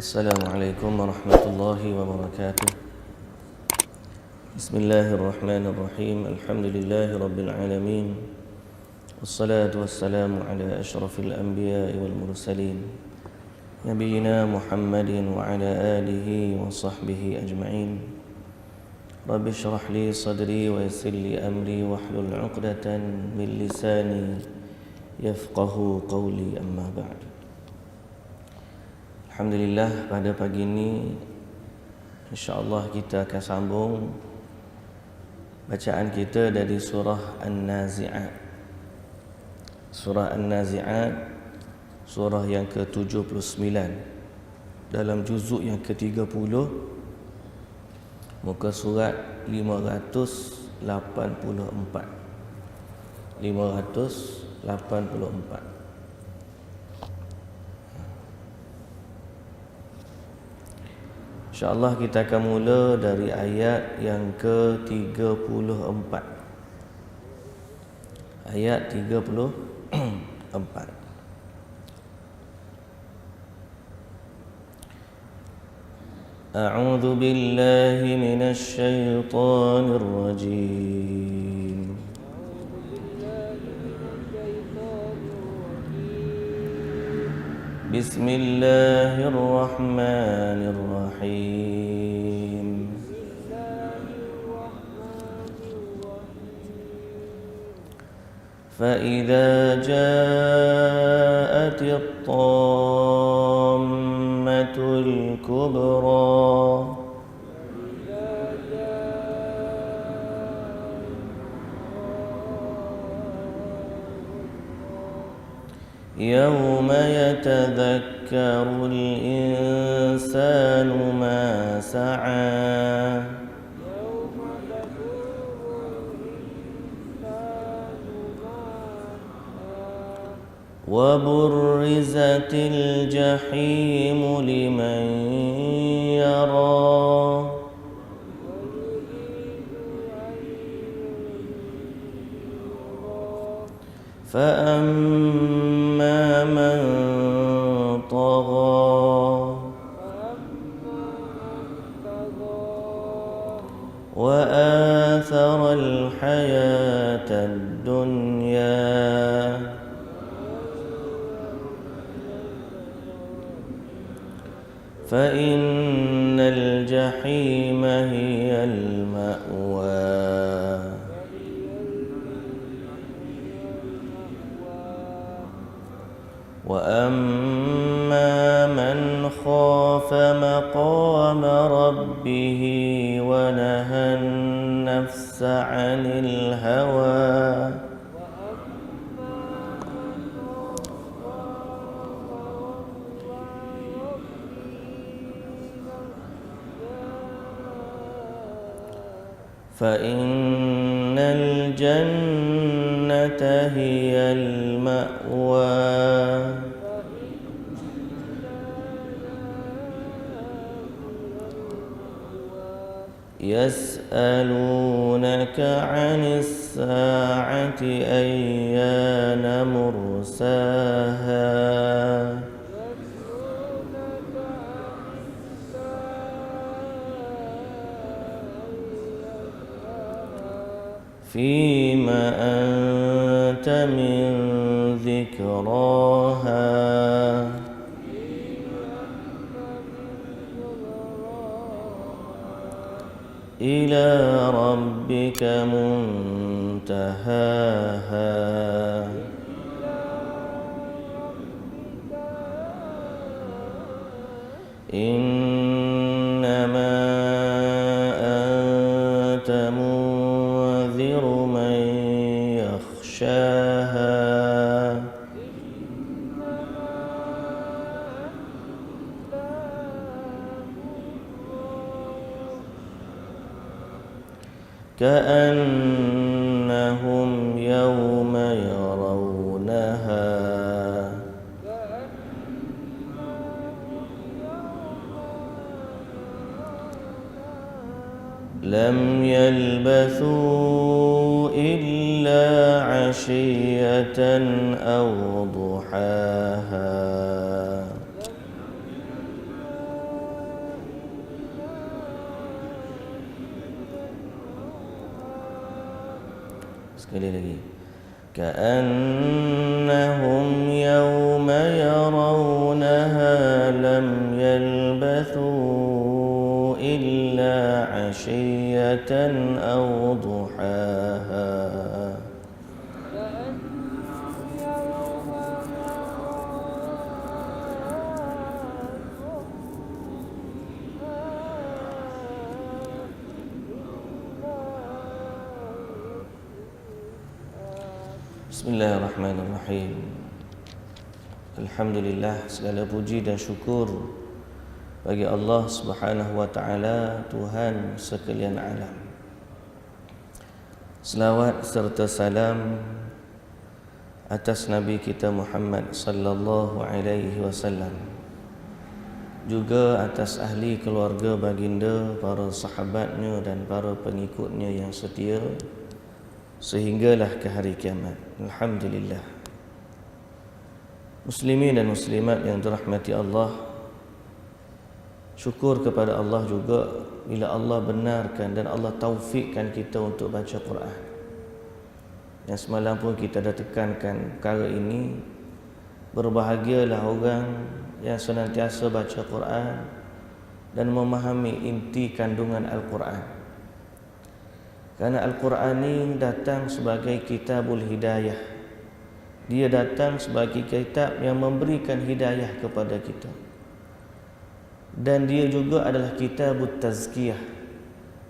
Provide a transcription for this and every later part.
Assalamualaikum warahmatullahi wabarakatuh. Bismillahirrahmanirrahim. Alhamdulillahi rabbil alamin. Wassalatu wassalamu ala asyrafil anbiya'i wal mursalin Nabiyyina Muhammadin wa ala alihi wa sahbihi ajma'in. Rabbi shrah li sadri wa yassir li amri wahlul 'uqdatan min lisani yafqahu qawli, amma ba'd. Alhamdulillah, pada pagi ini insya-Allah kita akan sambung bacaan kita dari surah An-Nazi'at. Surah An-Nazi'at, surah yang ke-79 dalam juzuk yang ke-30, muka surat 584. InsyaAllah kita akan mula dari ayat yang ke-34. Ayat 34. A'udzu billahi minasy syaithanir rajim. Bismillahirrahmanirrahim. فإذا جاءت الطامة الكبرى يوم يتذكر الإنسان ما سعى وبرزت الجحيم لمن يرى فأما من طغى وآثر الحياة الدنيا فإن الجحيم هي المأوى وأما من خاف مقام ربه ونهى النفس عن الهوى فإن الجنة هي المأوى يسألونك عن الساعة أيان مرساها فيم أنت من ذكراها إلى ربك منتهاها إنما أنت منذر من يخشاها كأنهم يوم يرونها لم يلبثوا إلا عشية أو ضحاها Sekali lagi. كأنهم يوم يرونها لم يلبثوا إلا عشية أو ضحاها. Bismillahirrahmanirrahim. Alhamdulillah, segala puji dan syukur bagi Allah Subhanahu wa taala, Tuhan sekalian alam. Selawat serta salam atas Nabi kita Muhammad sallallahu alaihi wasallam, juga atas ahli keluarga baginda, para sahabatnya dan para pengikutnya yang setia sehinggalah ke hari kiamat. Alhamdulillah. Muslimin dan muslimat yang dirahmati Allah, syukur kepada Allah juga bila Allah benarkan dan Allah taufikkan kita untuk baca Quran. Yang semalam pun kita dah tekankan perkara ini. Berbahagialah orang yang senantiasa baca Quran dan memahami inti kandungan Al-Quran. Karena Al-Quran ini datang sebagai kitabul hidayah. Dia datang sebagai kitab yang memberikan hidayah kepada kita. Dan dia juga adalah kitabut tazkiyah,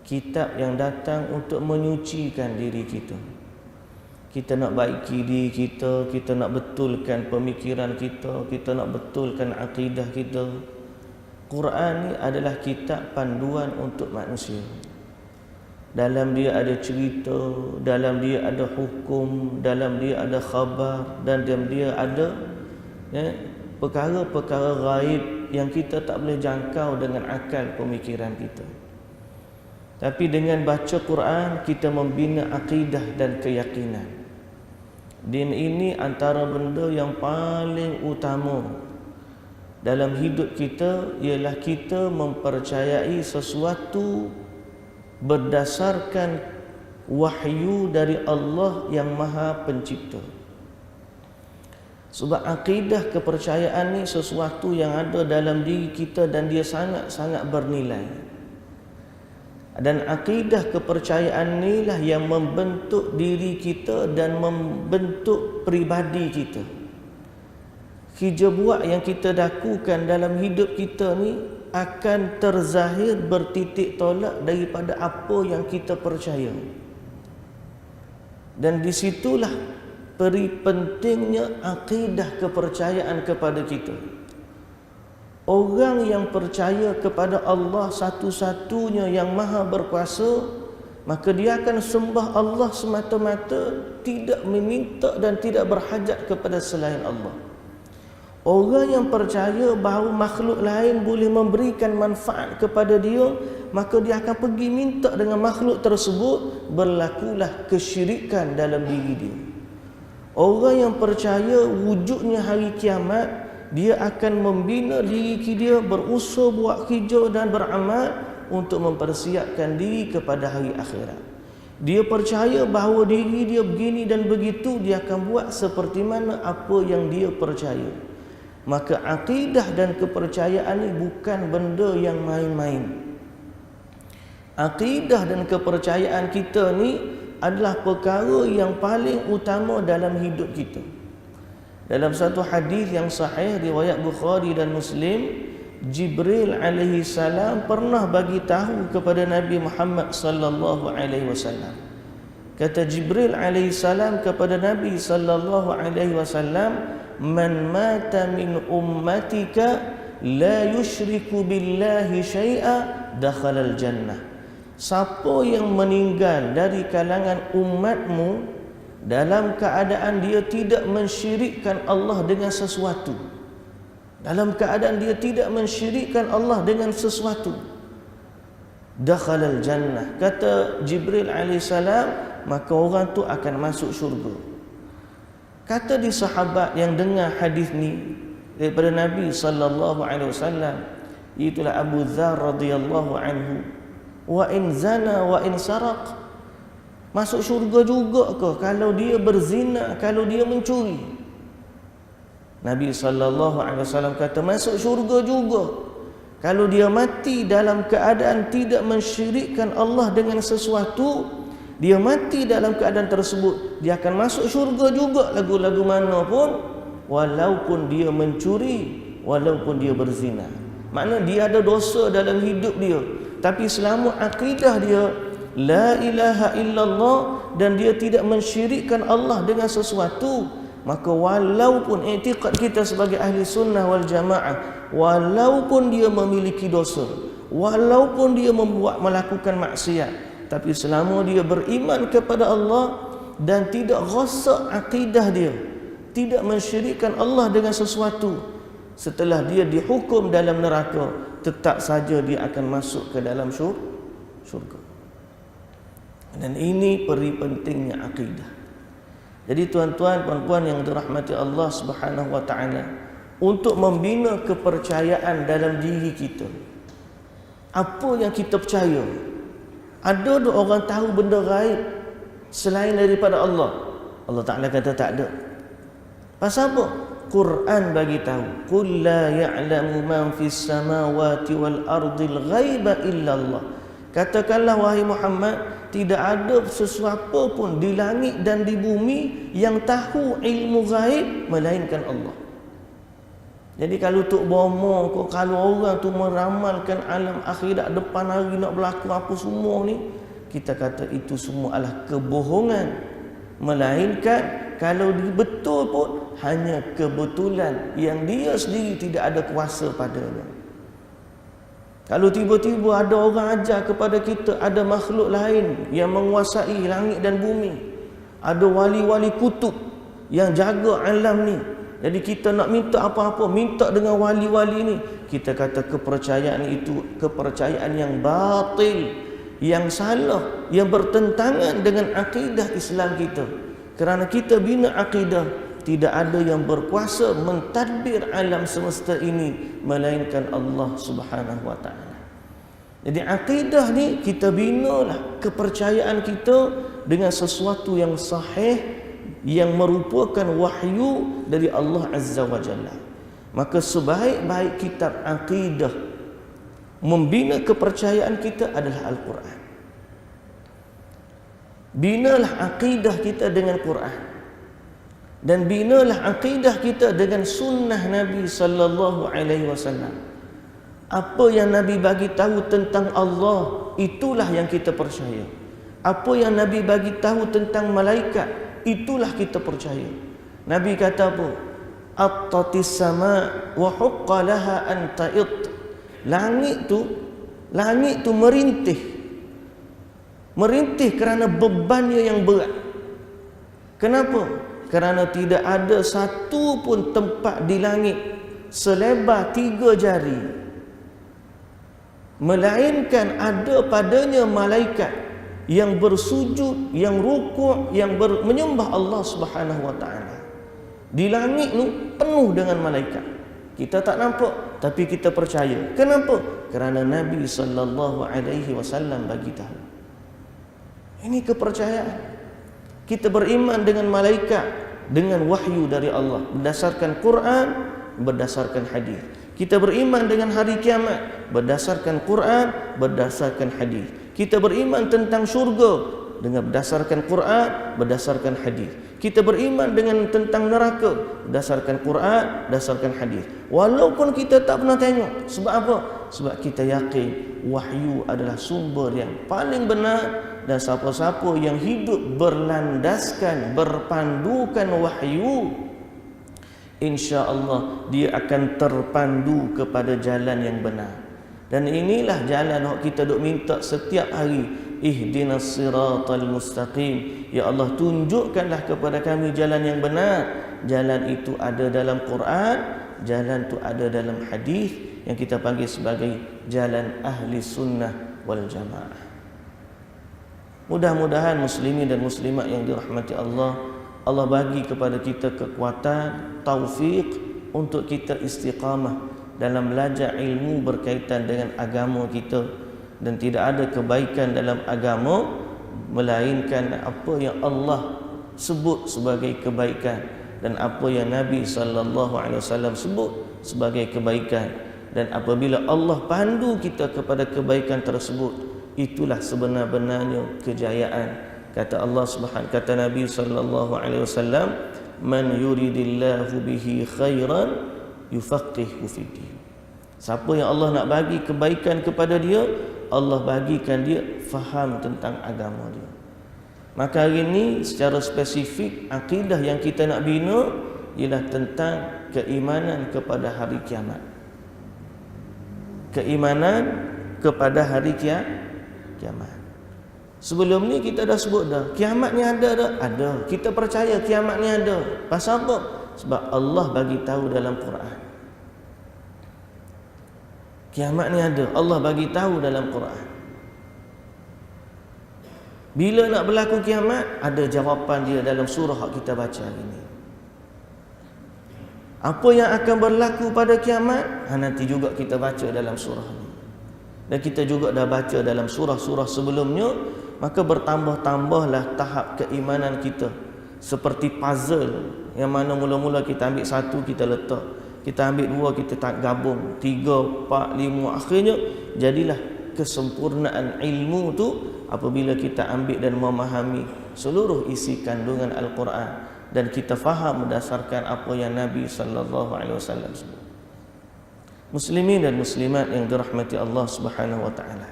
kitab yang datang untuk menyucikan diri kita. Kita nak baiki diri kita, kita nak betulkan pemikiran kita, kita nak betulkan akidah kita. Quran ini adalah kitab panduan untuk manusia. Dalam dia ada cerita, dalam dia ada hukum, dalam dia ada khabar, dan dalam dia ada perkara-perkara gaib yang kita tak boleh jangkau dengan akal pemikiran kita. Tapi dengan baca Quran, kita membina akidah dan keyakinan. Din ini antara benda yang paling utama dalam hidup kita, ialah kita mempercayai sesuatu berdasarkan wahyu dari Allah yang Maha Pencipta. Sebab akidah kepercayaan ni sesuatu yang ada dalam diri kita dan dia sangat-sangat bernilai. Dan akidah kepercayaan inilah yang membentuk diri kita dan membentuk pribadi kita. Kerja buat yang kita lakukan dalam hidup kita ni akan terzahir bertitik tolak daripada apa yang kita percaya. Dan disitulah peri pentingnya akidah kepercayaan kepada kita. Orang yang percaya kepada Allah satu-satunya yang maha berkuasa, maka dia akan sembah Allah semata-mata, tidak meminta dan tidak berhajat kepada selain Allah. Orang yang percaya bahawa makhluk lain boleh memberikan manfaat kepada dia, maka dia akan pergi minta dengan makhluk tersebut. Berlakulah kesyirikan dalam diri dia. Orang yang percaya wujudnya hari kiamat, dia akan membina diri dia, berusaha buat kerja dan beramal untuk mempersiapkan diri kepada hari akhirat. Dia percaya bahawa diri dia begini dan begitu, dia akan buat seperti mana apa yang dia percaya. Maka akidah dan kepercayaan ini bukan benda yang main-main. Akidah dan kepercayaan kita ni adalah perkara yang paling utama dalam hidup kita. Dalam satu hadis yang sahih riwayat Bukhari dan Muslim, Jibril alaihi salam pernah bagi tahu kepada Nabi Muhammad sallallahu alaihi wasallam. Kata Jibril alaihi salam kepada Nabi sallallahu alaihi wasallam, "Man mata min ummatika la yushriku billahi syai'a dakhala al-jannah." Siapa yang meninggal dari kalangan umatmu dalam keadaan dia tidak mensyirikkan Allah dengan sesuatu, dalam keadaan dia tidak mensyirikkan Allah dengan sesuatu, dakhala al-jannah, kata Jibril alaihissalam, maka orang tu akan masuk syurga. Kata di sahabat yang dengar hadis ni daripada Nabi sallallahu alaihi wasallam, itulah Abu Dzar radhiyallahu anhu, wa in zana wa in saraq, Masuk syurga juga ke kalau dia berzina, kalau dia mencuri? Nabi SAW kata masuk syurga juga kalau dia mati dalam keadaan tidak mensyirikkan Allah dengan sesuatu. Dia mati dalam keadaan tersebut, dia akan masuk syurga juga lagu-lagu mana pun, walaupun dia mencuri, walaupun dia berzina. Maknanya dia ada dosa dalam hidup dia, tapi selama akidah dia la ilaha illallah dan dia tidak mensyirikkan Allah dengan sesuatu, maka walaupun i'tiqad kita sebagai ahli sunnah wal jamaah, walaupun dia memiliki dosa, walaupun dia melakukan maksiat, tapi selama dia beriman kepada Allah dan tidak rosak akidah dia, tidak mensyirikkan Allah dengan sesuatu, setelah dia dihukum dalam neraka, tetap saja dia akan masuk ke dalam syurga. Dan ini peri pentingnya akidah. Jadi tuan-tuan, puan-puan yang dirahmati Allah Subhanahu wa taala, untuk membina kepercayaan dalam diri kita. Apa yang kita percaya? Ada tak orang tahu benda gaib selain daripada Allah? Allah Taala kata tak ada. Pasal apa? Quran bagi tahu, qul la ya'lamu man fis samawati wal ardil ghaiba illa Allah. Katakanlah wahai Muhammad, tidak ada sesuatu pun di langit dan di bumi yang tahu ilmu gaib melainkan Allah. Jadi kalau tok bomo kau, kalau orang tu meramalkan alam akhirat depan hari nak berlaku apa semua ni, kita kata itu semua adalah kebohongan. Melainkan kalau betul pun hanya kebetulan yang dia sendiri tidak ada kuasa padanya. Kalau tiba-tiba ada orang ajar kepada kita ada makhluk lain yang menguasai langit dan bumi, ada wali-wali kutub yang jaga alam ni, jadi kita nak minta apa-apa, minta dengan wali-wali ni, kita kata kepercayaan itu kepercayaan yang batil, yang salah, yang bertentangan dengan akidah Islam kita. Kerana kita bina akidah, tidak ada yang berkuasa mentadbir alam semesta ini melainkan Allah Subhanahu wa taala. Jadi akidah ni kita binalah kepercayaan kita dengan sesuatu yang sahih, yang merupakan wahyu dari Allah Azza wa Jalla. Maka sebaik-baik kitab akidah membina kepercayaan kita adalah Al-Quran. Binalah akidah kita dengan Quran, dan binalah akidah kita dengan sunnah Nabi sallallahu alaihi wasallam. Apa yang Nabi bagi tahu tentang Allah, itulah yang kita percaya. Apa yang Nabi bagi tahu tentang malaikat, itulah kita percaya. Nabi kata apa? Attatis sama wa huqqa laha an ta'it. Langit tu merintih. Merintih kerana bebannya yang berat. Kenapa? Kerana tidak ada satu pun tempat di langit selebar 3 jari, melainkan ada padanya malaikat yang bersujud, yang rukuk, yang menyembah Allah Subhanahu wa taala. Di langit tu penuh dengan malaikat. Kita tak nampak tapi kita percaya. Kenapa? Kerana Nabi sallallahu alaihi wasallam bagi tahu. Ini kepercayaan. Kita beriman dengan malaikat dengan wahyu dari Allah berdasarkan Quran, berdasarkan hadis. Kita beriman dengan hari kiamat berdasarkan Quran, berdasarkan hadis. Kita beriman tentang syurga dengan berdasarkan Quran, berdasarkan hadis. Kita beriman dengan tentang neraka berdasarkan Quran, berdasarkan hadis. Walaupun kita tak pernah tengok. Sebab apa? Sebab kita yakin wahyu adalah sumber yang paling benar, dan siapa-siapa yang hidup berlandaskan, berpandukan wahyu, insya-Allah dia akan terpandu kepada jalan yang benar. Dan inilah jalan yang kita duk minta setiap hari, ihdinas siratal mustaqim. Ya Allah, tunjukkanlah kepada kami jalan yang benar. Jalan itu ada dalam Quran, jalan itu ada dalam hadis yang kita panggil sebagai jalan ahli sunnah wal jamaah. Mudah-mudahan muslimin dan muslimat yang dirahmati Allah, Allah bagi kepada kita kekuatan, taufik untuk kita istiqamah dalam belajar ilmu berkaitan dengan agama kita, dan tidak ada kebaikan dalam agama melainkan apa yang Allah sebut sebagai kebaikan dan apa yang Nabi sallallahu alaihi wasallam sebut sebagai kebaikan. Dan apabila Allah pandu kita kepada kebaikan tersebut, itulah sebenar-benarnya kejayaan. Kata Allah Subhanahu, kata Nabi sallallahu alaihi wasallam, man yuridillahu bihi khairan yufaqihu fiddin. Siapa yang Allah nak bagi kebaikan kepada dia, Allah bagikan dia faham tentang agama dia. Maka hari ini secara spesifik akidah yang kita nak bina ialah tentang keimanan kepada hari kiamat. Keimanan kepada hari kiamat. Sebelum ni kita dah sebut dah, kiamat ni ada dah? Ada. Kita percaya kiamat ni ada. Pasal apa? Sebab Allah bagi tahu dalam Quran. Kiamat ni ada, Allah bagi tahu dalam Quran. Bila nak berlaku kiamat, ada jawapan dia dalam surah yang kita baca hari ini. Apa yang akan berlaku pada kiamat, nanti juga kita baca dalam surah ini. Dan kita juga dah baca dalam surah-surah sebelumnya. Maka bertambah-tambahlah tahap keimanan kita. Seperti puzzle, yang mana mula-mula kita ambil satu, kita letak. Kita ambil dua, kita tak gabung. 3, 4, 5. Akhirnya jadilah kesempurnaan ilmu tu apabila kita ambil dan memahami seluruh isi kandungan Al-Quran. Dan kita faham berdasarkan apa yang Nabi SAW sebut. Muslimin dan muslimat yang dirahmati Allah Subhanahu wa taala.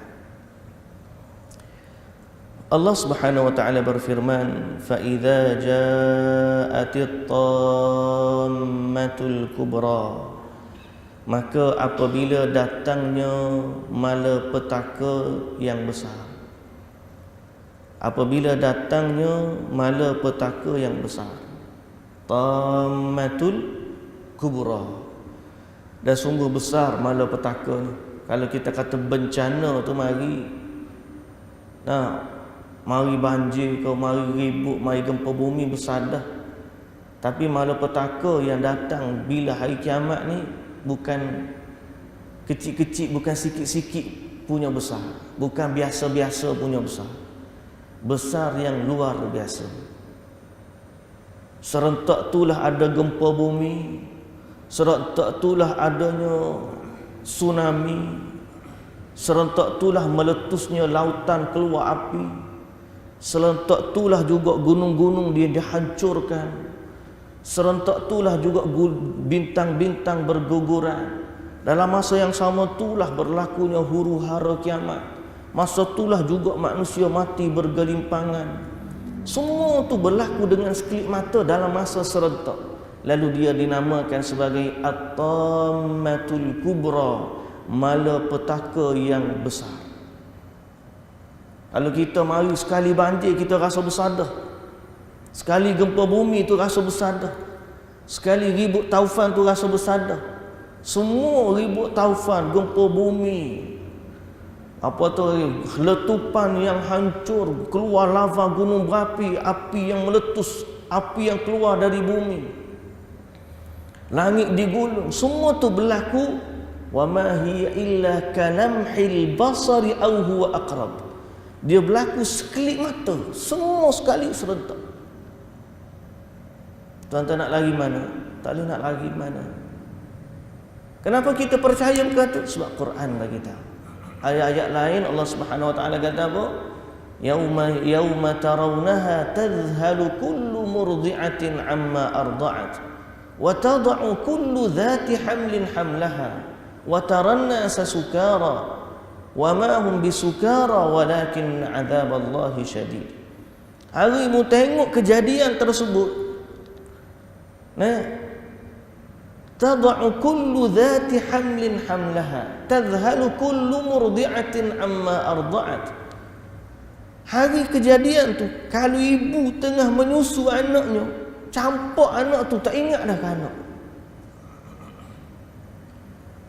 Allah Subhanahu wa taala berfirman, fa idza ja'atit tammatul kubra, maka apabila datangnya malapetaka yang besar. Apabila datangnya malapetaka yang besar. Tammatul kubra. Dan sungguh besar malapetaka ni. Kalau kita kata bencana tu mari, mari banjir ke, mari ribut, mari gempa bumi, besar dah. Tapi malapetaka yang datang bila hari kiamat ni bukan kecil-kecil, bukan sikit-sikit punya besar, bukan biasa-biasa punya besar. Besar yang luar biasa. Serentak itulah ada gempa bumi, serentak itulah adanya tsunami, serentak itulah meletusnya lautan keluar api, serentak itulah juga gunung-gunung dia dihancurkan, serentak itulah juga bintang-bintang berguguran. Dalam masa yang sama itulah berlakunya huru-hara kiamat. Masa itulah juga manusia mati bergelimpangan. Semua itu berlaku dengan sekelip mata dalam masa serentak. Lalu dia dinamakan sebagai At-Tammatul Kubra, malapetaka yang besar. Kalau kita mari sekali banjir, kita rasa besar dah. Sekali gempa bumi tu rasa besar dah. Sekali ribut taufan tu rasa besar dah. Semua ribut taufan, gempa bumi, apa tu, letupan yang hancur, keluar lava gunung berapi, api yang meletus, api yang keluar dari bumi, langit digulung, semua tu berlaku. Wa ma hiya illa kalamhil basari aw huwa aqrab. Dia berlaku sekelip mata, semua sekali serentak. Tuan-tuan nak lari mana? Tak boleh nak lari mana. Kenapa kita percaya berkata? Sebab Quran bagi tahu. Ayat-ayat lain Allah Subhanahu wa taala kata apa? Yauma tarawnaha tadhhalu kullu murdi'atin amma arda'at wa tad'u kullu dhati hamlin hamlaha wa taranna sukara wa ma hum bisukara walakin 'adzaballahi syadid. Hari mu tengok kejadian tersebut. Tad'u kullu dhati hamlin hamlaha tadhhalu kullu murdi'atin amma arda'at. Hari kejadian tu, kalau ibu tengah menyusu anaknya, campak anak tu, tak ingat dah ke anak.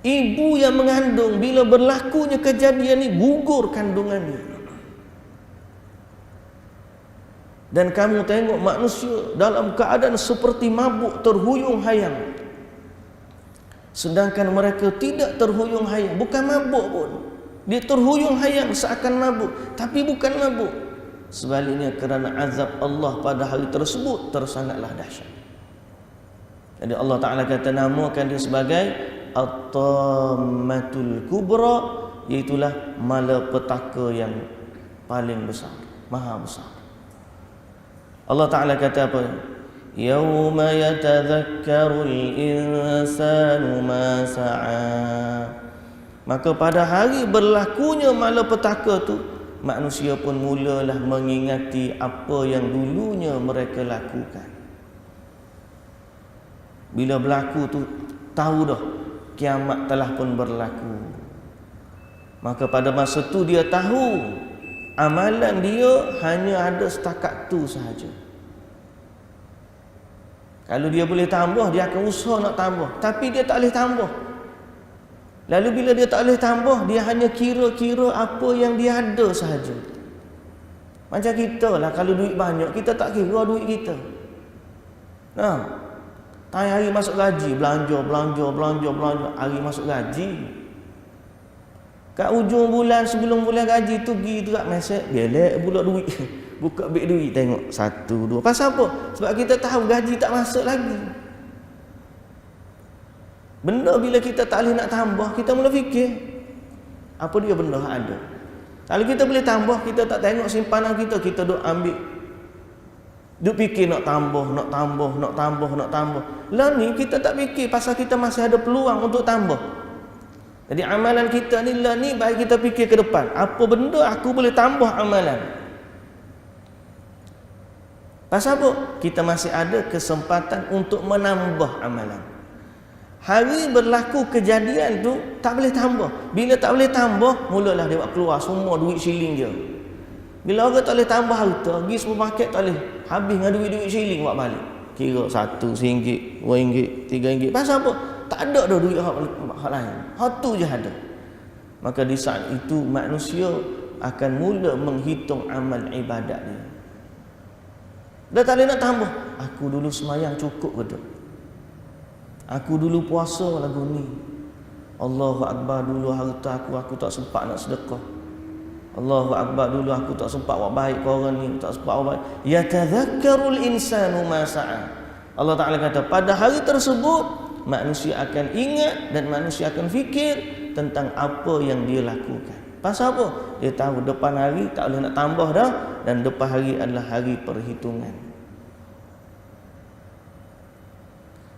Ibu yang mengandung, bila berlakunya kejadian ni, gugur kandungan ni. Dan kamu tengok manusia dalam keadaan seperti mabuk, terhuyung hayang. Sedangkan mereka tidak terhuyung hayang, bukan mabuk pun. Dia terhuyung hayang seakan mabuk, tapi bukan mabuk. Sebaliknya kerana azab Allah pada hari tersebut tersangatlah dahsyat. Jadi Allah Ta'ala kata namakan dia sebagai At-Tammatul Kubra, iaitulah malapetaka yang paling besar, maha besar. Allah Ta'ala kata apa? Yauma yatadhakkarul insanu ma sa'a. Maka pada hari berlakunya malapetaka tu, manusia pun mulalah mengingati apa yang dulunya mereka lakukan. Bila berlaku tu, tahu dah kiamat telah pun berlaku. Maka pada masa tu dia tahu amalan dia hanya ada setakat tu sahaja. Kalau dia boleh tambah, dia akan usaha nak tambah, tapi dia tak boleh tambah. Lalu bila dia tak boleh tambah, dia hanya kira-kira apa yang dia ada sahaja. Macam kita lah, kalau duit banyak, kita tak kira duit kita. Hari masuk gaji, belanja. Hari masuk gaji, kat ujung bulan, sebelum bulan gaji tu pergi tu kat mesej, belek pula duit. Buka beg duit, tengok 1, 2. Pasal apa? Sebab kita tahu gaji tak masuk lagi. Benda bila kita tak boleh nak tambah, kita mula fikir apa dia benda ada. Kalau kita boleh tambah, kita tak tengok simpanan kita, kita duk ambil, duk fikir nak tambah. Lah ni kita tak fikir pasal kita masih ada peluang untuk tambah. Jadi amalan kita ni lah ni baik kita fikir ke depan, apa benda aku boleh tambah amalan. Pasal apa? Kita masih ada kesempatan untuk menambah amalan. Hari berlaku kejadian tu tak boleh tambah. Bila tak boleh tambah, mulalah dia buat keluar semua duit siling dia. Bila orang tak boleh tambah harta, pergi supermarket tak boleh, habis dengan duit siling buat balik. Kira RM1, RM2, RM3. Pasal apa? Tak ada dah duit hak lain. Hak tu je ada. Maka di saat itu manusia akan mula menghitung amal ibadat dia. Dah tak boleh nak tambah. Aku dulu semayang cukup ke tak? Aku dulu puasa lagu ni. Allahu Akbar, dulu harta aku tak sempat nak sedekah. Allahu Akbar, dulu aku tak sempat buat baik ke orang ni, tak sempat buat baik. Yatadhakkarul insanu ma sa'a. Allah Ta'ala kata pada hari tersebut manusia akan ingat dan manusia akan fikir tentang apa yang dia lakukan. Pasal apa? Dia tahu depan hari tak boleh nak tambah dah, dan depan hari adalah hari perhitungan.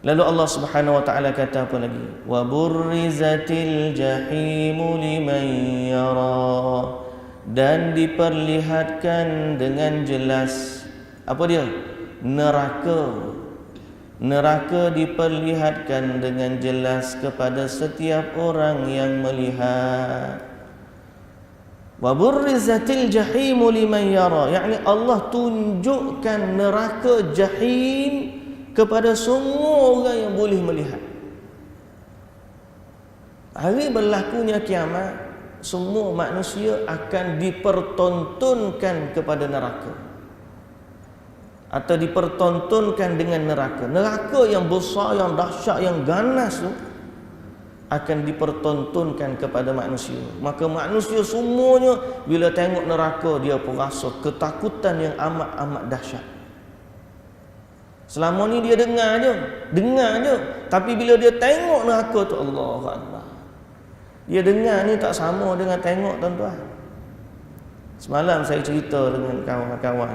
Lalu Allah Subhanahu wa taala kata apa lagi? Wa burrizatil jahimu liman yara. Dan diperlihatkan dengan jelas apa dia? Neraka. Neraka diperlihatkan dengan jelas kepada setiap orang yang melihat. Wa burrizatil jahimu liman yara, yakni Allah tunjukkan neraka jahim kepada semua orang yang boleh melihat. Hari berlakunya kiamat, semua manusia akan dipertontonkan kepada neraka, atau dipertontonkan dengan neraka. Neraka yang besar, yang dahsyat, yang ganas tu akan dipertontonkan kepada manusia. Maka manusia semuanya bila tengok neraka, dia pun rasa ketakutan yang amat-amat dahsyat. Selama ni dia dengar je. Tapi bila dia tengok neraka tu, Allahu Akbar. Dia dengar ni tak sama dengan tengok, tuan-tuan. Semalam saya cerita dengan kawan-kawan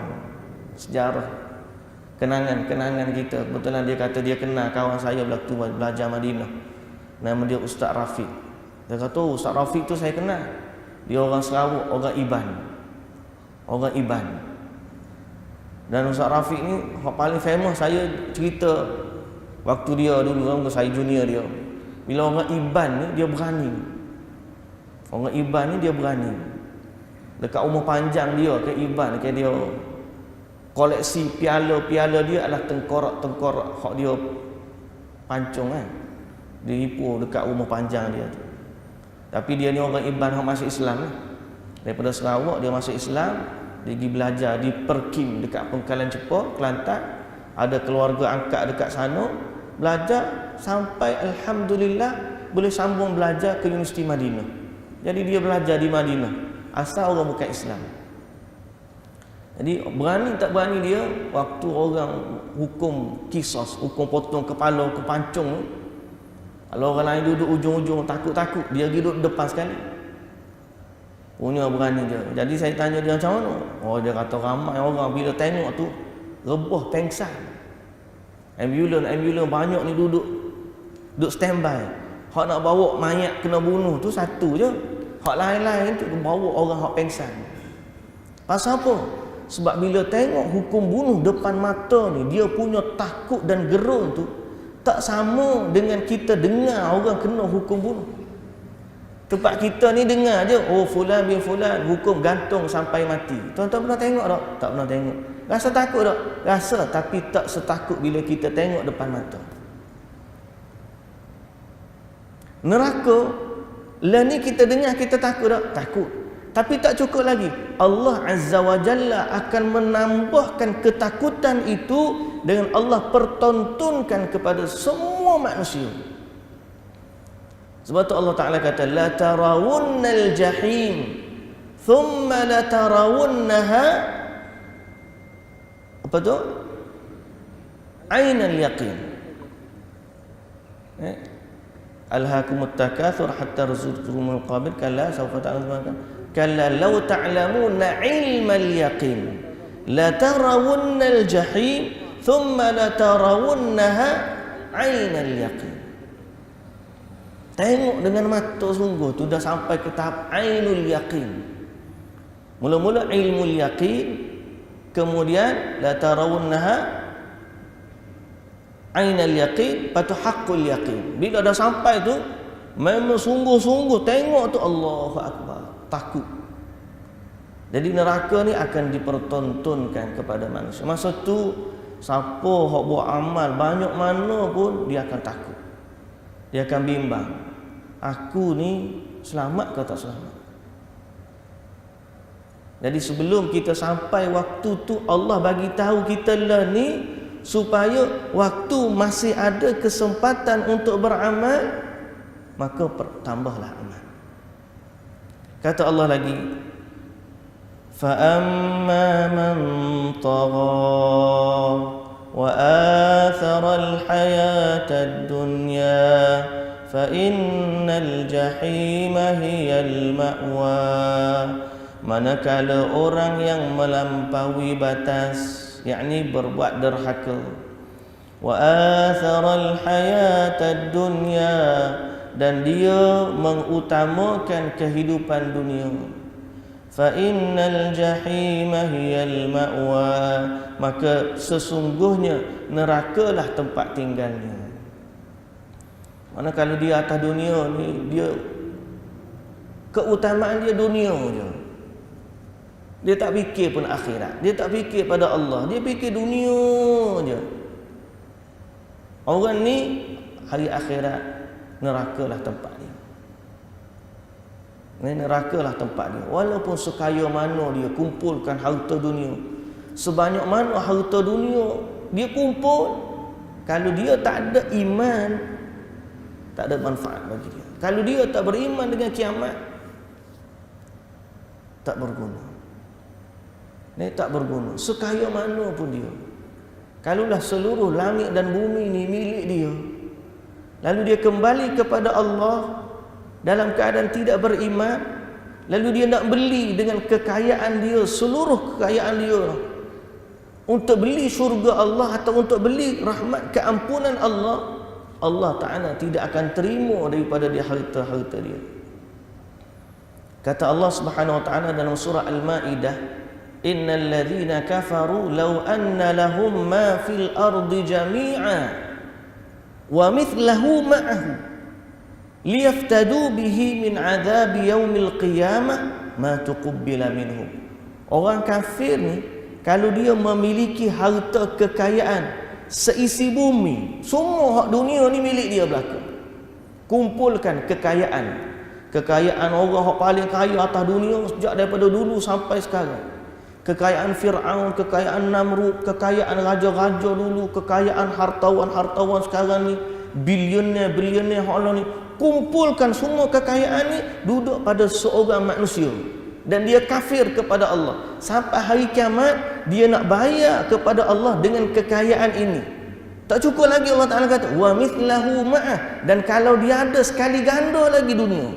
sejarah, kenangan-kenangan kita. Kebetulan dia kata dia kenal kawan saya waktu belajar Madinah. Nama dia Ustaz Rafiq. Dia kata, Ustaz Rafiq tu saya kenal. Dia orang Sarawak, orang Iban. Dan Ustaz Rafiq ni paling famous, saya cerita waktu dia dulu, saya junior dia. Bila orang Iban ni dia berani. Orang Iban ni dia berani. Dekat umur panjang dia ke Iban, ke dia koleksi piala-piala dia adalah tengkorak-tengkorak hak dia pancung kan. Dia hipu dekat umur panjang dia tu. Tapi dia ni orang Iban yang masuk Islam lah. Daripada Sarawak dia masuk Islam. Dia pergi belajar di Perkim dekat Pengkalan Cepa, Kelantan. Ada keluarga angkat dekat sana. Belajar sampai Alhamdulillah boleh sambung belajar ke Universiti Madinah. Jadi dia belajar di Madinah, asal orang bukan Islam. Jadi berani tak berani dia waktu orang hukum kisos, hukum potong kepala ke pancung tu, kalau orang lain duduk ujung-ujung takut-takut, dia duduk depan sekali. Punya berani dia. Jadi saya tanya dia macam mana? Oh, dia kata ramai orang bila tengok tu rebah pengsan. Ambulans banyak ni duduk standby. Hak nak bawa mayat kena bunuh tu satu je. Hak lain-lain tu bawa orang hak pengsan. Pasal apa? Sebab bila tengok hukum bunuh depan mata ni, dia punya takut dan gerun tu tak sama dengan kita dengar orang kena hukum bunuh. Tempat kita ni dengar je, oh fulan bin fulan hukum gantung sampai mati. Tuan-tuan pernah tengok tak? Tak pernah tengok. Rasa takut tak? Rasa, tapi tak setakut bila kita tengok depan mata. Neraka, lah ni kita dengar kita takut tak? Takut. Tapi tak cukup lagi. Allah Azza wa Jalla akan menambahkan ketakutan itu dengan Allah pertontonkan kepada semua manusia. Sebab tu Allah Ta'ala kata, la tarawunnal jahim thumma la tarawunnaha, apa tu? Ainal yaqin. Alhaakumut takatsur hatta zurtumul maqabir, kalla sawfa ta'lamun. Kalla law ta'lamuna 'ilmal yaqin la tarawunnal jahim thumma la tarawunnaha 'ainal yaqin. Tengok dengan mata sungguh tu dah sampai ke tahap ainul yaqin. Mula-mula ilmul yaqin, kemudian la tarawunnaha 'ainal yaqin, lepas tu haqqul yaqin. Bila dah sampai tu memang sungguh-sungguh tengok tu, Allahu akbar, takut. Jadi neraka ni akan dipertontonkan kepada manusia. Masa tu siapa hok buat amal banyak mana pun dia akan takut. Dia akan bimbang. Aku ni selamat ke tak selamat? Jadi sebelum kita sampai waktu tu, Allah bagi tahu kita lah ni supaya waktu masih ada kesempatan untuk beramal, maka tambahlah amal. Kata Allah lagi, fa amma man tagha wa athara al-hayata ad-dunya fa innal jahima hiyal ma'wa. Manakala orang yang melampaui batas, yakni berbuat derhaka, wa athara al-hayata ad-dunya, dan dia mengutamakan kehidupan dunia, fa innal jahima hiyal ma'wa, maka sesungguhnya nerakalah tempat tinggalnya. Mana kalau dia atas dunia ni, dia keutamaan dia dunia je. Dia tak fikir pun akhirat, dia tak fikir pada Allah, dia fikir dunia je. Orang ni hari akhirat, nerakalah tempat dia. Nerakalah tempat dia. Walaupun sekaya mana dia kumpulkan harta dunia, sebanyak mana harta dunia dia kumpul, kalau dia tak ada iman, tak ada manfaat bagi dia. Kalau dia tak beriman dengan kiamat, tak berguna. Ini tak berguna. Sekaya mana pun dia, kalaulah seluruh langit dan bumi ni milik dia, lalu dia kembali kepada Allah dalam keadaan tidak beriman, lalu dia nak beli dengan kekayaan dia, seluruh kekayaan dia, untuk beli syurga Allah atau untuk beli rahmat keampunan Allah, Allah Ta'ala tidak akan terima daripada dia harta-harta dia. Kata Allah Subhanahu Wa Ta'ala dalam surah Al-Ma'idah, innal ladzina kafaru law anna lahum ma fil ardi jami'a wa mithlahu ma'ahu liyaftadu bihi min adzabi yaumil qiyamah ma tuqabbala minhum. Orang kafir ni, kalau dia memiliki harta kekayaan seisi bumi, semua hak dunia ni milik dia belaka. Kumpulkan kekayaan orang hak paling kaya atas dunia sejak daripada dulu sampai sekarang. Kekayaan Fir'aun, kekayaan Namrud, kekayaan raja-raja dulu, kekayaan hartawan sekarang ni, bilioner Allah ni, kumpulkan semua kekayaan ni duduk pada seorang manusia. dan dia kafir kepada Allah. Sampai hari kiamat dia nak bayar kepada Allah dengan kekayaan ini. Tak cukup lagi, Allah Ta'ala kata wa mithlahu ma'ah, dan kalau dia ada sekali ganda lagi dunia,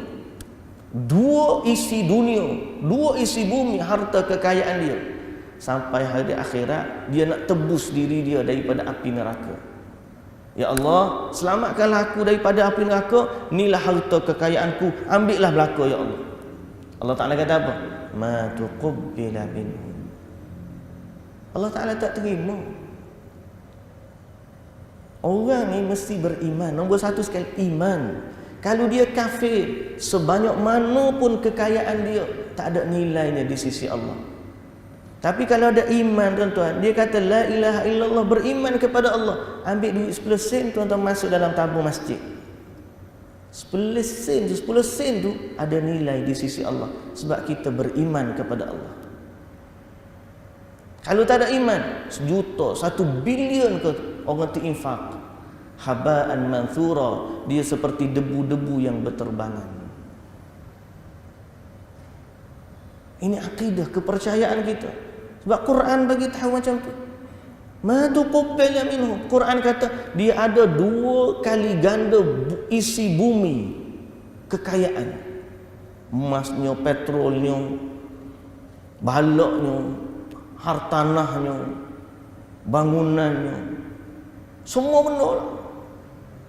dua isi dunia, dua isi bumi harta kekayaan dia, sampai hari akhirat dia nak tebus diri dia daripada api neraka. Ya Allah, selamatkanlah aku daripada api neraka, inilah harta kekayaanku, ambillah belaka ya Allah. Allah Ta'ala kata apa? Ma tuqabbila minhum. Allah Ta'ala tak terima. Orang ni mesti beriman. Nombor satu sekali, iman. Kalau dia kafir, sebanyak mana pun kekayaan dia, tak ada nilainya di sisi Allah. Tapi kalau ada iman, tuan-tuan, dia kata la ilaha illallah, beriman kepada Allah, ambil duit 10 sen, tuan-tuan, masuk dalam tabung masjid. 10 sen tu ada nilai di sisi Allah, sebab kita beriman kepada Allah. Kalau tak ada iman, 1 juta, 1 bilion ke orang tu infak, haba'an manthura, dia seperti debu-debu yang berterbangan. Ini akidah, kepercayaan kita. Sebab Quran bagi tahu macam tu. Ma tuqabbala minhum. Quran kata dia ada 2 kali ganda isi bumi kekayaan. Emasnya, petrolnya, baloknya, hartanahnya, bangunannya, semua benda.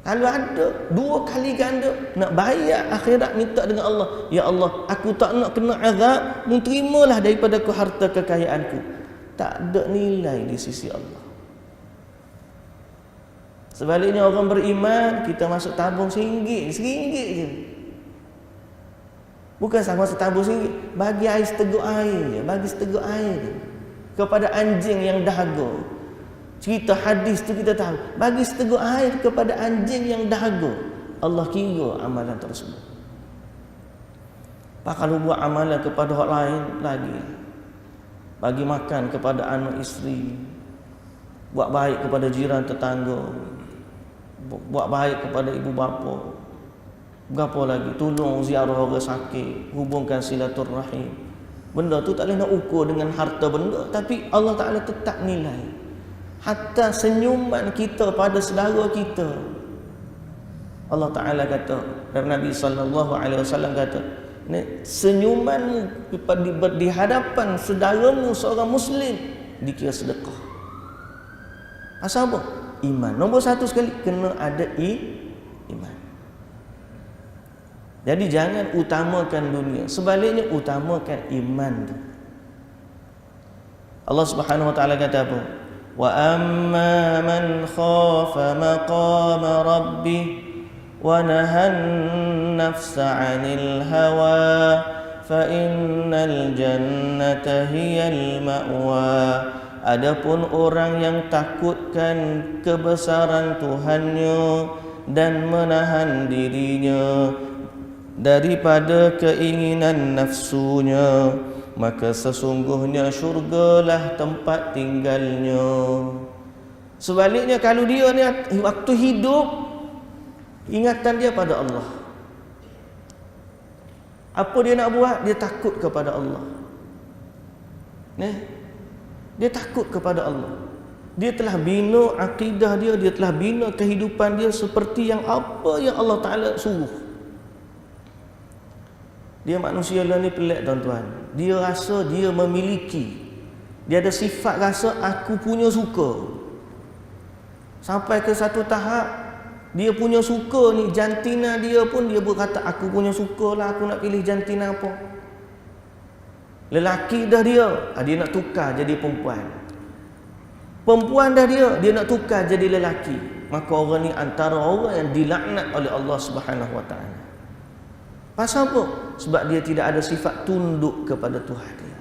Kalau ada 2 kali ganda, nak bayar akhirat, minta dengan Allah, ya Allah, aku tak nak kena azab, terimalah daripada aku harta kekayaanku. Tak ada nilai di sisi Allah. Sebaliknya orang beriman, kita masuk tabung RM1 je. Bukan sama masuk tabung RM1, bagi air seteguk air, bagi seteguk air kepada anjing yang dahaga. Cerita hadis tu kita tahu, bagi seteguk air kepada anjing yang dahaga, Allah kira amalan tersebut. Pak, kalau buat amalan kepada orang lain lagi, bagi makan kepada anak isteri, buat baik kepada jiran tetangga, buat baik kepada ibu bapa, berapa lagi, tolong ziarah orang sakit, hubungkan silaturahim. Benda tu tak boleh nak ukur dengan harta benda, tapi Allah Ta'ala tetap nilai. Hatta senyuman kita pada saudara kita, Allah Ta'ala kata, dan Nabi SAW kata, senyumanmu di hadapan saudaramu seorang Muslim dikira sedekah. Asal apa? Iman. Nombor satu sekali, kena ada iman. Jadi jangan utamakan dunia, sebaliknya utamakan iman tu. Allah Subhanahu Wa Ta'ala kata apa? Wa amma man khafa maqama rabbih wa nahan nafsa 'anil hawa fa innal jannata hiyal ma'wa. Adapun orang yang takutkan kebesaran Tuhannya dan menahan dirinya daripada keinginan nafsunya, maka sesungguhnya syurgalah tempat tinggalnya. Sebaliknya, kalau dia ni waktu hidup, ingatan dia pada Allah, apa dia nak buat, dia takut kepada Allah. Dia takut kepada Allah. Dia telah bina akidah dia, dia telah bina kehidupan dia seperti yang apa yang Allah Ta'ala suruh. Dia manusia lah ni pelik, tuan-tuan. Dia rasa dia memiliki, dia ada sifat rasa aku punya suka. Sampai ke satu tahap, dia punya suka ni, jantina dia pun dia berkata, aku punya suka lah, aku nak pilih jantina apa. Lelaki dah dia nak tukar jadi perempuan. Perempuan dah dia nak tukar jadi lelaki. Maka orang ni antara orang yang dilaknat oleh Allah Subhanahu Wa Ta'ala. Pasal apa? Sebab dia tidak ada sifat tunduk kepada Tuhan dia.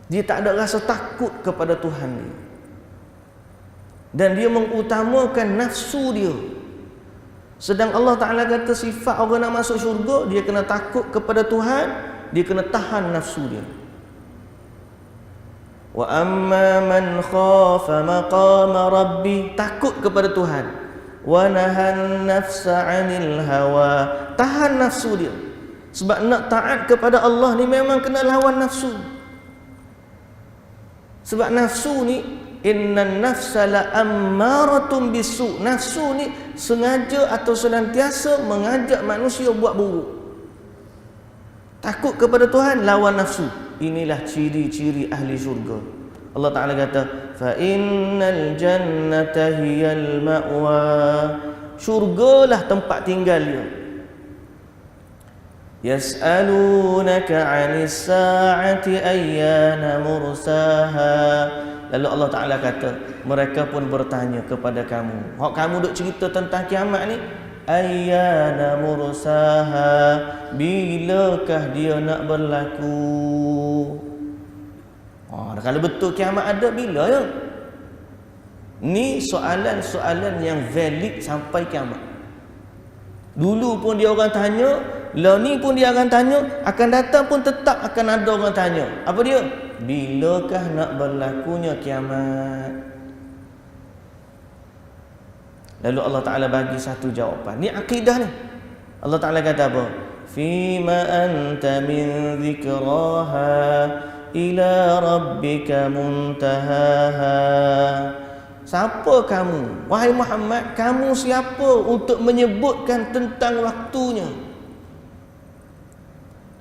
Dia tak ada rasa takut kepada Tuhan dia. Dan dia mengutamakan nafsu dia. Sedang Allah Ta'ala kata sifat orang nak masuk syurga, dia kena takut kepada Tuhan, dia kena tahan nafsu dia. Wa amma man khafa maqama rabbi, takut kepada Tuhan. Wa nahan nafsa 'anil hawa, tahan nafsu dia. Sebab nak taat kepada Allah ni memang kena lawan nafsu. Sebab nafsu ni, innan nafsa la ammaratun bisu. Nafsu ni sengaja atau senantiasa mengajak manusia buat buruk. Takut kepada Tuhan, lawan nafsu. Inilah ciri-ciri ahli syurga. Allah Ta'ala kata, fa innal jannata hiyal ma'wa. Syurgalah tempat tinggal dia. Yas'alunaka 'anis sa'ati ayyana mursaha. Lalu Allah Ta'ala kata, mereka pun bertanya kepada kamu. Hak kamu duk cerita tentang kiamat ni, ayyana mursaha, bilakah dia nak berlaku? Kalau betul kiamat ada, bila ya? Ni soalan-soalan yang valid sampai kiamat. Dulu pun dia orang tanya, lah ni pun dia akan tanya, akan datang pun tetap akan ada orang tanya. Apa dia? Bilakah nak berlakunya kiamat? Lalu Allah Ta'ala bagi satu jawapan. Ni akidah ni. Allah Ta'ala kata apa? Fima anta min dhikraha ila rabbika muntahaha. Siapa kamu? Wahai Muhammad, kamu siapa untuk menyebutkan tentang waktunya?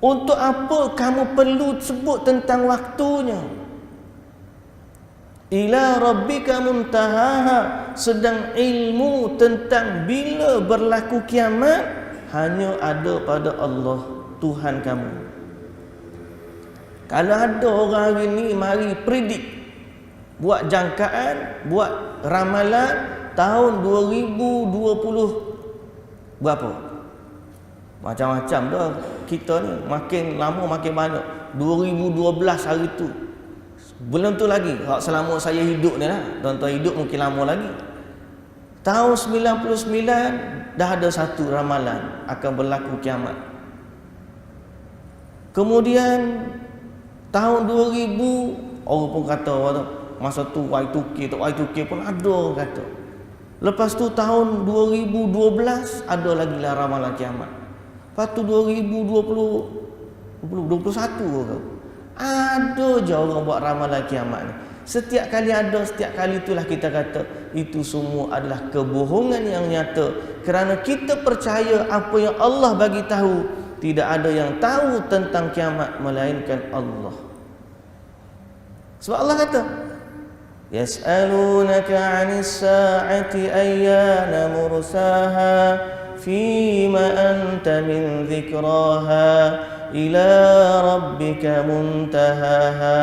Untuk apa kamu perlu sebut tentang waktunya? Ila rabbika muntahaha, sedang ilmu tentang bila berlaku kiamat hanya ada pada Allah, Tuhan kamu. Kalau ada orang hari ni mari predik, buat jangkaan, buat ramalan tahun 2020 berapa? Macam-macam dah kita ni, makin lama makin banyak. 2012 hari tu, belum tu lagi, selama saya hidup ni lah, tuan-tuan hidup mungkin lama lagi. Tahun 99 dah ada satu ramalan akan berlaku kiamat. Kemudian tahun 2000 orang pun kata masa tu Y2K, Y2K pun ada orang kata. Lepas tu tahun 2012 ada lagi lah ramalan kiamat. Lepas tu 2021 ada je orang buat ramalan kiamat ni. Setiap kali ada, setiap kali itulah kita kata itu semua adalah kebohongan yang nyata. Kerana kita percaya apa yang Allah bagi tahu, tidak ada yang tahu tentang kiamat melainkan Allah. Sebab Allah kata, yas'alunaka 'anis sa'ati ayyana mursaha fima anta min dhikraha ila rabbika muntahaha.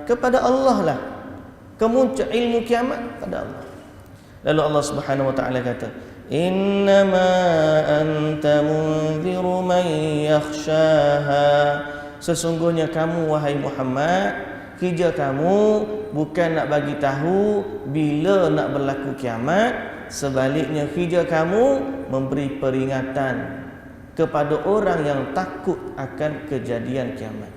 Kepada Allah lah kemuncak ilmu kiamat, pada Allah. Lalu Allah Subhanahu wa taala kata, innama anta munziru man yakhshaha. Sesungguhnya kamu wahai Muhammad, kerja kamu bukan nak bagi tahu bila nak berlaku kiamat. Sebaliknya kerja kamu memberi peringatan kepada orang yang takut akan kejadian kiamat.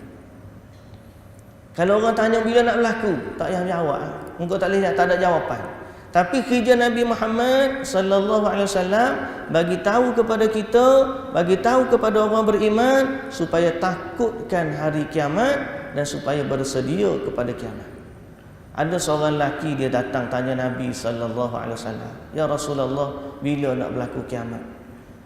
Kalau orang tanya bila nak berlaku, tak payah jawab. Engkau tak boleh, tak ada jawapan. Tapi kerja Nabi Muhammad sallallahu alaihi wasallam bagi tahu kepada kita, bagi tahu kepada orang beriman supaya takutkan hari kiamat dan supaya bersedia kepada kiamat. Ada seorang lelaki dia datang tanya Nabi sallallahu alaihi wasallam, "Ya Rasulullah, bila nak berlaku kiamat?"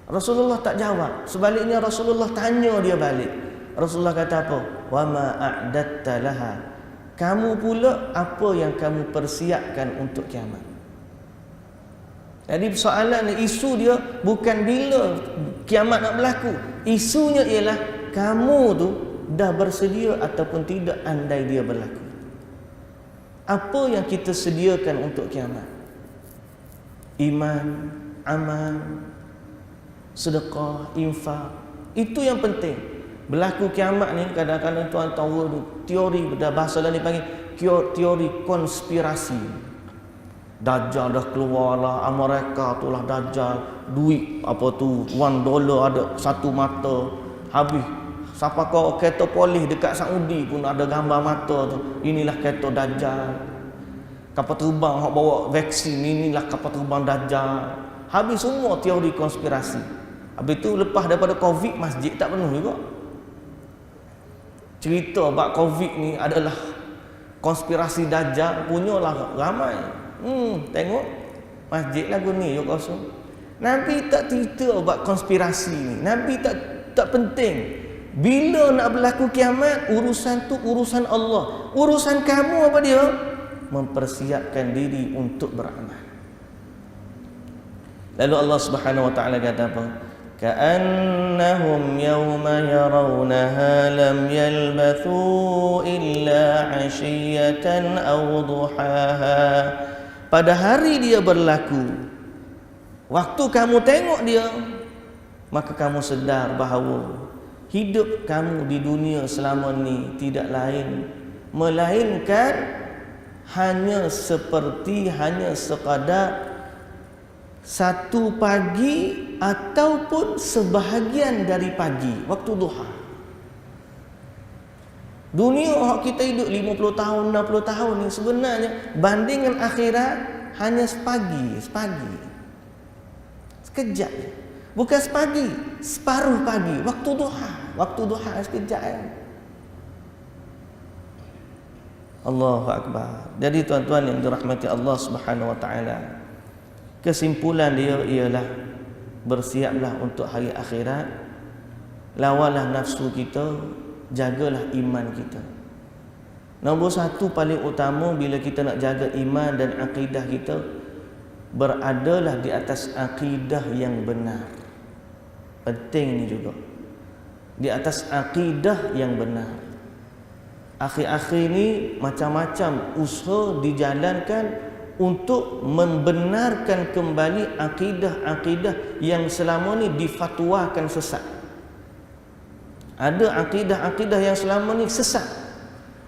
Rasulullah tak jawab. Sebaliknya Rasulullah tanya dia balik. Rasulullah kata apa? "Wa ma a'datta laha." Kamu pula apa yang kamu persiapkan untuk kiamat? Jadi soalan isu dia bukan bila kiamat nak berlaku. Isunya ialah kamu tu dah bersedia ataupun tidak andai dia berlaku. Apa yang kita sediakan untuk kiamat? Iman, amal, sedekah, infak. Itu yang penting. Berlaku kiamat ni kadang-kadang tuan tahu teori, dah bahasa lain dipanggil teori konspirasi. Dajjal dah keluar lah, Amerika tu lah Dajjal, duit apa tu $1 ada satu mata, habis siapa kau kereta polis dekat Saudi pun ada gambar mata tu, inilah kereta Dajjal. Kapal terbang hok bawa vaksin, inilah kapal terbang Dajjal. Habis semua teori konspirasi. Habis tu lepas daripada Covid, masjid tak penuh juga. Cerita bab Covid ni adalah konspirasi Dajjal punyalah ramai. Tengok masjid lagu ni yo kosong. Nabi tak cerita bab konspirasi ni. Nabi tak penting. Bila nak berlaku kiamat, urusan tu urusan Allah. Urusan kamu apa dia? Mempersiapkan diri untuk beramal. Lalu Allah Subhanahu wa taala kata apa? Ka'annahum yawma yarawnaha lam yalbathu illa 'ashiyatan aw duhaha. Pada hari dia berlaku, waktu kamu tengok dia, maka kamu sedar bahawa hidup kamu di dunia selama ni tidak lain melainkan hanya sekadar satu pagi ataupun sebahagian dari pagi, waktu duha. Dunia kita hidup 50 tahun, 60 tahun ni sebenarnya bandingkan akhirat hanya sepagi. Sekejap je. Bukan sepagi, separuh pagi, waktu duha sekejap ya. Allahu Akbar. Jadi tuan-tuan yang dirahmati Allah Subhanahu wa taala, kesimpulan dia ialah bersiaplah untuk hari akhirat. Lawanlah nafsu kita, jagalah iman kita. Nombor satu paling utama bila kita nak jaga iman dan akidah kita, beradalah di atas akidah yang benar. Penting ni juga. Di atas akidah yang benar. Akhir-akhir ni macam-macam usaha dijalankan untuk membenarkan kembali akidah-akidah yang selama ni difatwakan sesat. Ada akidah-akidah yang selama ni sesat.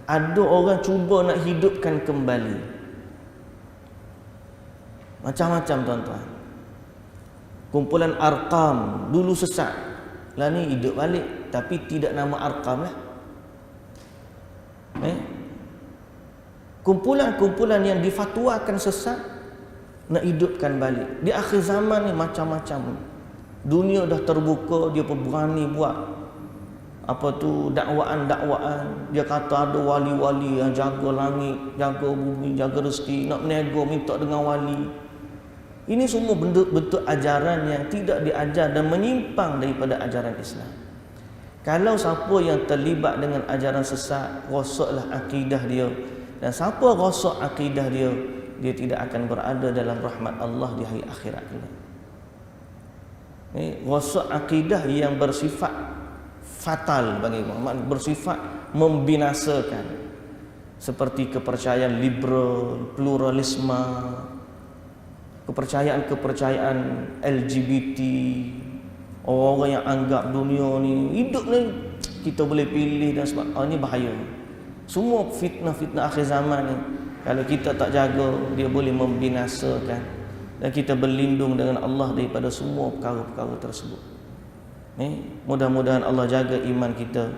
Ada orang cuba nak hidupkan kembali. Macam-macam tuan-tuan. Kumpulan Arqam dulu sesat, lah ni hidup balik, tapi tidak nama Arqam lah. Kumpulan-kumpulan yang difatwakan sesat nak hidupkan balik. Di akhir zaman ni macam-macam. Dunia dah terbuka, dia pun berani buat dakwaan. Dia kata ada wali-wali yang jaga langit, jaga bumi, jaga rezeki, nak menego minta dengan wali. Ini semua bentuk ajaran yang tidak diajar dan menyimpang daripada ajaran Islam. Kalau siapa yang terlibat dengan ajaran sesat, rosaklah akidah dia. Dan siapa rosak akidah dia, dia tidak akan berada dalam rahmat Allah di hari akhirat kelak. Rosak akidah yang bersifat fatal bagi Muhammad, bersifat membinasakan, seperti kepercayaan liberal, pluralisme, kepercayaan LGBT, orang yang anggap dunia ni hidup ni kita boleh pilih dan sebab ini bahaya. Semua fitnah-fitnah akhir zaman ni, kalau kita tak jaga, dia boleh membinasakan, dan kita berlindung dengan Allah daripada semua perkara-perkara tersebut. Mudah-mudahan Allah jaga iman kita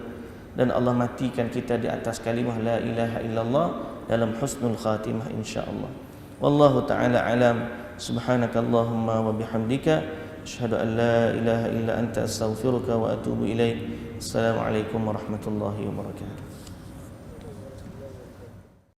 dan Allah matikan kita di atas kalimah la ilaha illallah dalam husnul khatimah insya-Allah. Wallahu taala alam. Subhanakallahumma wa bihamdika asyhadu an la ilaha illa anta astaghfiruka wa atubu ilaik. Assalamualaikum warahmatullahi wabarakatuh.